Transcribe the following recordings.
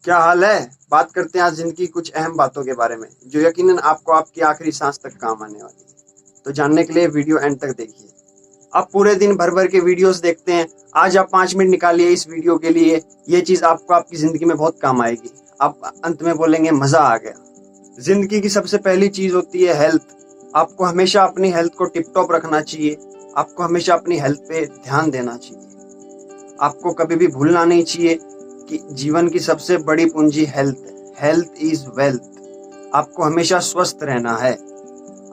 क्या हाल है। बात करते हैं आज जिंदगी कुछ अहम बातों के बारे में जो यकीनन आपको आपकी आखिरी सांस तक काम आने वाली है। तो जानने के लिए वीडियो एंड तक देखिए। आप पूरे दिन भर भर के वीडियोस देखते हैं, आज आप 5 मिनट निकालिए इस वीडियो के लिए। ये चीज आपको आपकी जिंदगी में बहुत काम आएगी। आप अंत में बोलेंगे मजा आ गया। जिंदगी की सबसे पहली चीज होती है हेल्थ। आपको हमेशा अपनी हेल्थ को टिप टॉप रखना चाहिए। आपको हमेशा अपनी हेल्थ पे ध्यान देना चाहिए। आपको कभी भी भूलना नहीं चाहिए कि जीवन की सबसे बड़ी पूंजी हेल्थ है। Health is wealth. आपको हमेशा स्वस्थ रहना है।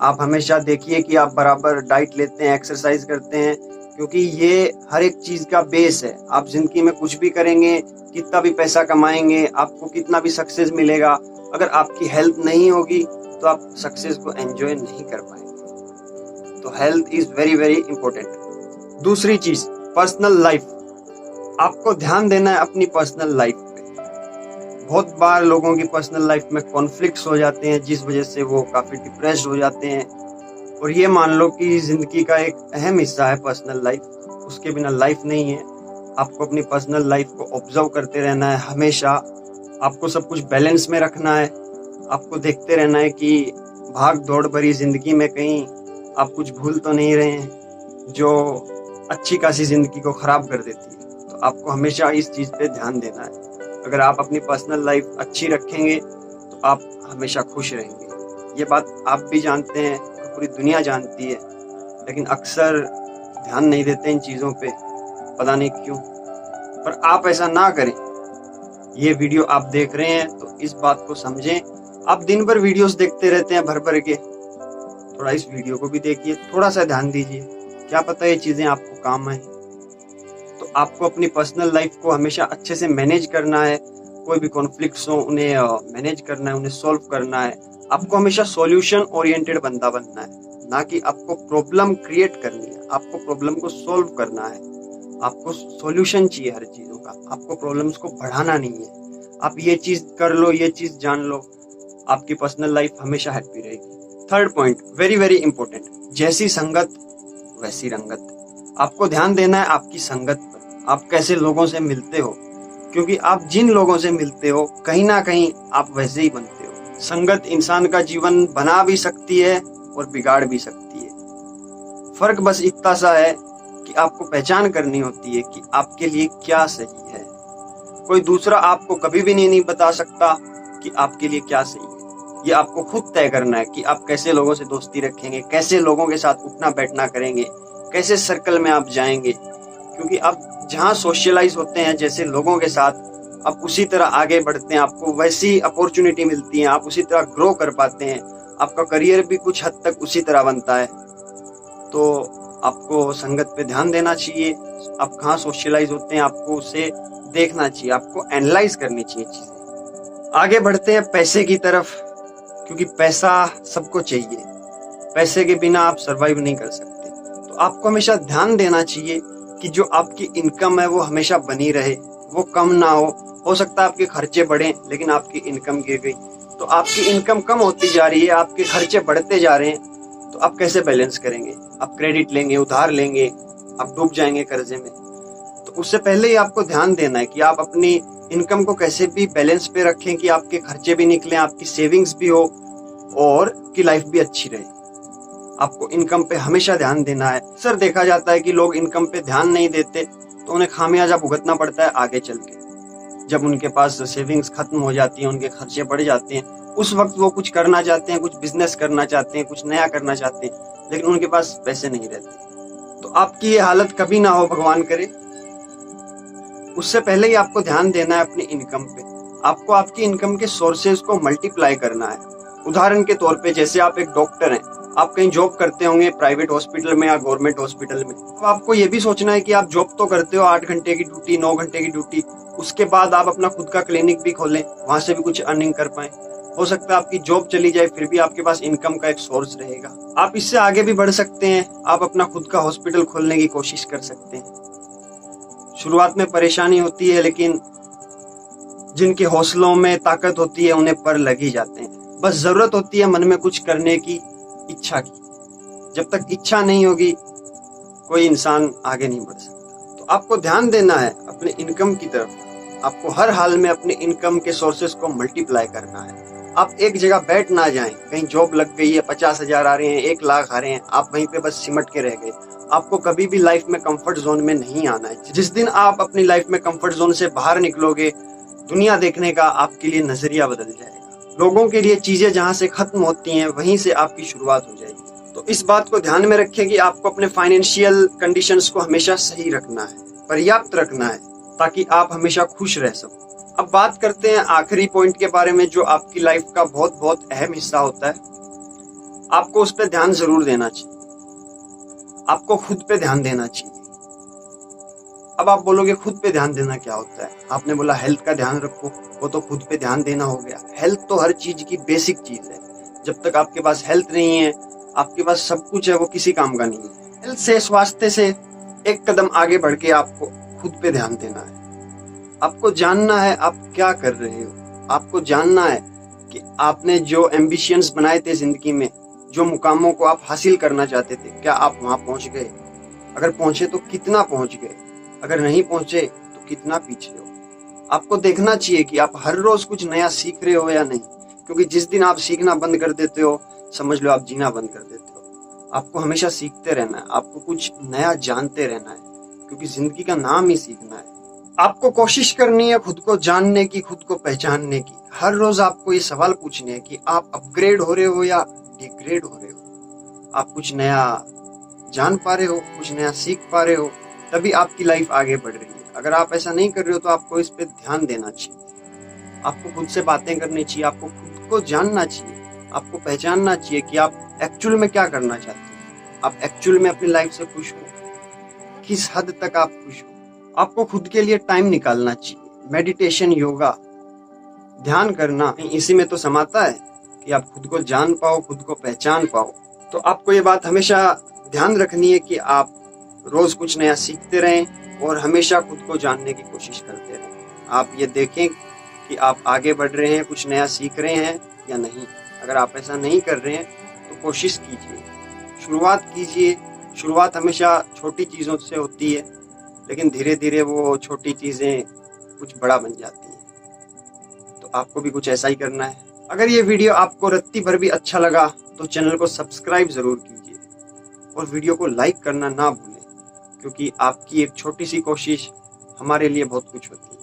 आप हमेशा देखिए कि आप बराबर डाइट लेते हैं, एक्सरसाइज करते हैं, क्योंकि ये हर एक चीज का बेस है। आप जिंदगी में कुछ भी करेंगे, कितना भी पैसा कमाएंगे, आपको कितना भी सक्सेस मिलेगा, अगर आपकी हेल्थ नहीं होगी तो आप सक्सेस को एंजॉय नहीं कर पाएंगे। तो health is very very important. दूसरी चीज, पर्सनल लाइफ। आपको ध्यान देना है अपनी पर्सनल लाइफ पे। बहुत बार लोगों की पर्सनल लाइफ में कॉन्फ्लिक्ट्स हो जाते हैं, जिस वजह से वो काफी डिप्रेस्ड हो जाते हैं। और ये मान लो कि जिंदगी का एक अहम हिस्सा है पर्सनल लाइफ। उसके बिना लाइफ नहीं है। आपको अपनी पर्सनल लाइफ को ऑब्जर्व करते रहना है हमेशा। आपको सब कुछ बैलेंस में रखना है। आपको देखते रहना है कि भाग दौड़ भरी जिंदगी में कहीं आप कुछ भूल तो नहीं रहे हैं जो अच्छी खासी जिंदगी को खराब कर देती है। तो आपको हमेशा इस चीज पे ध्यान देना है। अगर आप अपनी पर्सनल लाइफ अच्छी रखेंगे तो आप हमेशा खुश रहेंगे। ये बात आप भी जानते हैं, पूरी दुनिया जानती है, लेकिन अक्सर ध्यान नहीं देते इन चीजों पे, पता नहीं क्यों। पर आप ऐसा ना करें। ये वीडियो आप देख रहे हैं तो इस बात को समझें। आप दिन भर वीडियोस देखते रहते हैं भर भर के, थोड़ा इस वीडियो को भी देखिए, थोड़ा सा ध्यान दीजिए, क्या पता ये चीजें आपको काम आए। तो आपको अपनी पर्सनल लाइफ को हमेशा अच्छे से मैनेज करना है। कोई भी कॉन्फ्लिक्ट्स हो उन्हें मैनेज करना है, उन्हें सॉल्व करना है। आपको हमेशा सॉल्यूशन ओरिएंटेड बंदा बनना है, ना कि आपको प्रॉब्लम क्रिएट करनी है। आपको प्रॉब्लम को सॉल्व करना है। आपको सॉल्यूशन चाहिए हर चीजों का। आपको प्रॉब्लम्स को बढ़ाना नहीं है। आप ये चीज कर लो, ये चीज जान लो, आपकी पर्सनल लाइफ हमेशा हैप्पी रहेगी। Third point, very very important, जैसी संगत वैसी रंगत। आपको ध्यान देना है आपकी संगत पर। आप कैसे लोगों से मिलते हो, क्योंकि आप जिन लोगों से मिलते हो कहीं ना कहीं आप वैसे ही बनते हो। संगत इंसान का जीवन बना भी सकती है और बिगाड़ भी सकती है। फर्क बस इतना सा है कि आपको पहचान करनी होती है कि आपके लिए क्या सही है। कोई दूसरा आपको कभी भी नहीं बता सकता कि आपके लिए क्या सही है। ये आपको खुद तय करना है कि आप कैसे लोगों से दोस्ती रखेंगे, कैसे लोगों के साथ उठना बैठना करेंगे, कैसे सर्कल में आप जाएंगे। क्योंकि आप जहाँ सोशलाइज होते हैं जैसे लोगों के साथ, आप उसी तरह आगे बढ़ते हैं, आपको वैसी अपॉर्चुनिटी मिलती है, आप उसी तरह ग्रो कर पाते हैं। आपका करियर भी कुछ हद तक उसी तरह बनता है। तो आपको संगत पे ध्यान देना चाहिए। आप कहाँ सोशलाइज होते हैं आपको उसे देखना चाहिए, आपको एनालाइज करनी चाहिए चीजें। आगे बढ़ते हैं पैसे की तरफ, क्योंकि पैसा सबको चाहिए। पैसे के बिना आप सरवाइव नहीं कर सकते। तो आपको हमेशा ध्यान देना चाहिए कि जो आपकी इनकम है वो हमेशा बनी रहे, वो कम ना हो सकता है आपके खर्चे बढ़े लेकिन आपकी इनकम गिर गई। तो आपकी इनकम कम होती जा रही है, आपके खर्चे बढ़ते जा रहे हैं, तो आप कैसे बैलेंस करेंगे। आप क्रेडिट लेंगे, उधार लेंगे, आप डूब जाएंगे कर्जे में। तो उससे पहले ही आपको ध्यान देना है कि आप अपनी इनकम को कैसे भी बैलेंस पे रखें कि आपके खर्चे भी निकले, आपकी सेविंग्स भी हो और की लाइफ भी अच्छी रहे। आपको इनकम पे हमेशा ध्यान देना है। अक्सर देखा जाता है कि लोग इनकम पे ध्यान नहीं देते तो उन्हें खामियाजा भुगतना पड़ता है आगे चल के। जब उनके पास सेविंग्स खत्म हो जाती है, उनके खर्चे बढ़ जाते हैं, उस वक्त वो कुछ करना चाहते हैं, कुछ बिजनेस करना चाहते हैं, कुछ नया करना चाहते हैं, लेकिन उनके पास पैसे नहीं रहते। तो आपकी ये हालत कभी ना हो, भगवान करे। उससे पहले ही आपको ध्यान देना है अपनी इनकम पे। आपको आपकी इनकम के सोर्सेज को मल्टीप्लाई करना है। उदाहरण के तौर पे जैसे आप एक डॉक्टर हैं, आप कहीं जॉब करते होंगे प्राइवेट हॉस्पिटल में या गवर्नमेंट हॉस्पिटल में। तो आपको ये भी सोचना है कि आप जॉब तो करते हो 8 घंटे की ड्यूटी, 9 घंटे की ड्यूटी, उसके बाद आप अपना खुद का क्लिनिक भी खोलें, वहां से भी कुछ अर्निंग कर पाए। हो सकता है आपकी जॉब चली जाए फिर भी आपके पास इनकम का एक सोर्स रहेगा। आप इससे आगे भी बढ़ सकते हैं। आप अपना खुद का हॉस्पिटल खोलने की कोशिश कर सकते हैं। शुरुआत में परेशानी होती है, लेकिन जिनके हौसलों में ताकत होती है उन्हें पर लग ही जाते हैं। बस जरूरत होती है मन में कुछ करने की, इच्छा की। जब तक इच्छा नहीं होगी कोई इंसान आगे नहीं बढ़ सकता। तो आपको ध्यान देना है अपने इनकम की तरफ। आपको हर हाल में अपने इनकम के सोर्सेस को मल्टीप्लाई करना है। आप एक जगह बैठ ना जाएं, कहीं जॉब लग गई है, 50,000 आ रहे हैं, 1 लाख आ रहे हैं, आप वहीं पे बस सिमट के रह गए। आपको कभी भी लाइफ में कंफर्ट जोन में नहीं आना है। जिस दिन आप अपनी लाइफ में कंफर्ट जोन से बाहर निकलोगे, दुनिया देखने का आपके लिए नजरिया बदल जाएगा। लोगों के लिए चीजें जहां से खत्म होती हैं, वहीं से आपकी शुरुआत हो जाएगी। तो इस बात को ध्यान में रखें कि आपको अपने फाइनेंशियल कंडीशंस को हमेशा सही रखना है, पर्याप्त रखना है, ताकि आप हमेशा खुश रह सको। अब बात करते हैं आखिरी पॉइंट के बारे में, जो आपकी लाइफ का बहुत बहुत अहम हिस्सा होता है। आपको उस पर ध्यान जरूर देना चाहिए, आपको खुद पे ध्यान देना चाहिए। अब आप बोलोगे खुद पे ध्यान देना क्या होता है? आपने बोला हेल्थ का ध्यान रखो, वो तो खुद पे ध्यान देना हो गया। हेल्थ तो हर चीज की बेसिक चीज है। जब तक आपके पास हेल्थ नहीं है, आपके पास सब कुछ है, वो किसी काम का नहीं है। हेल्थ से, स्वास्थ्य से एक कदम आगे बढ़ के आपको खुद पे ध्यान देना है। आपको जानना है आप क्या कर रहे हो। आपको जानना है कि आपने जो एम्बिशंस बनाए थे जिंदगी में, जो मुकामों को आप हासिल करना चाहते थे, क्या आप वहां पहुंच गए? अगर पहुंचे तो कितना पहुंच गए? अगर नहीं पहुंचे तो कितना पीछे हो? आपको देखना चाहिए कि आप हर रोज कुछ नया सीख रहे हो या नहीं, क्योंकि जिस दिन आप सीखना बंद कर देते हो, समझ लो आप जीना बंद कर देते हो। आपको हमेशा सीखते रहना है, आपको कुछ नया जानते रहना है, क्योंकि जिंदगी का नाम ही सीखना है। आपको कोशिश करनी है खुद को जानने की, खुद को पहचानने की। हर रोज आपको ये सवाल पूछने हैं कि आप अपग्रेड हो रहे हो या डिग्रेड हो रहे हो। आप कुछ नया जान पा रहे हो, कुछ नया सीख पा रहे हो, तभी आपकी लाइफ आगे बढ़ रही है। अगर आप ऐसा नहीं कर रहे हो तो आपको इस पे ध्यान देना चाहिए। आपको खुद से बातें करनी चाहिए, आपको खुद को जानना चाहिए, आपको पहचानना चाहिए कि आप एक्चुअल में क्या करना चाहते हो। आप एक्चुअल में अपनी लाइफ से खुश हो? किस हद तक आप खुश हो? आपको खुद के लिए टाइम निकालना चाहिए। मेडिटेशन, योगा, ध्यान करना, इसी में तो समाता है कि आप खुद को जान पाओ, खुद को पहचान पाओ। तो आपको ये बात हमेशा ध्यान रखनी है कि आप रोज कुछ नया सीखते रहें और हमेशा खुद को जानने की कोशिश करते रहें। आप ये देखें कि आप आगे बढ़ रहे हैं, कुछ नया सीख रहे हैं या नहीं। अगर आप ऐसा नहीं कर रहे हैं तो कोशिश कीजिए, शुरुआत कीजिए। शुरुआत हमेशा छोटी चीज़ों से होती है, लेकिन धीरे धीरे वो छोटी चीज़ें कुछ बड़ा बन जाती हैं। तो आपको भी कुछ ऐसा ही करना है। अगर ये वीडियो आपको रत्ती भर भी अच्छा लगा तो चैनल को सब्सक्राइब ज़रूर कीजिए और वीडियो को लाइक करना ना भूलें, क्योंकि आपकी एक छोटी सी कोशिश हमारे लिए बहुत कुछ होती है।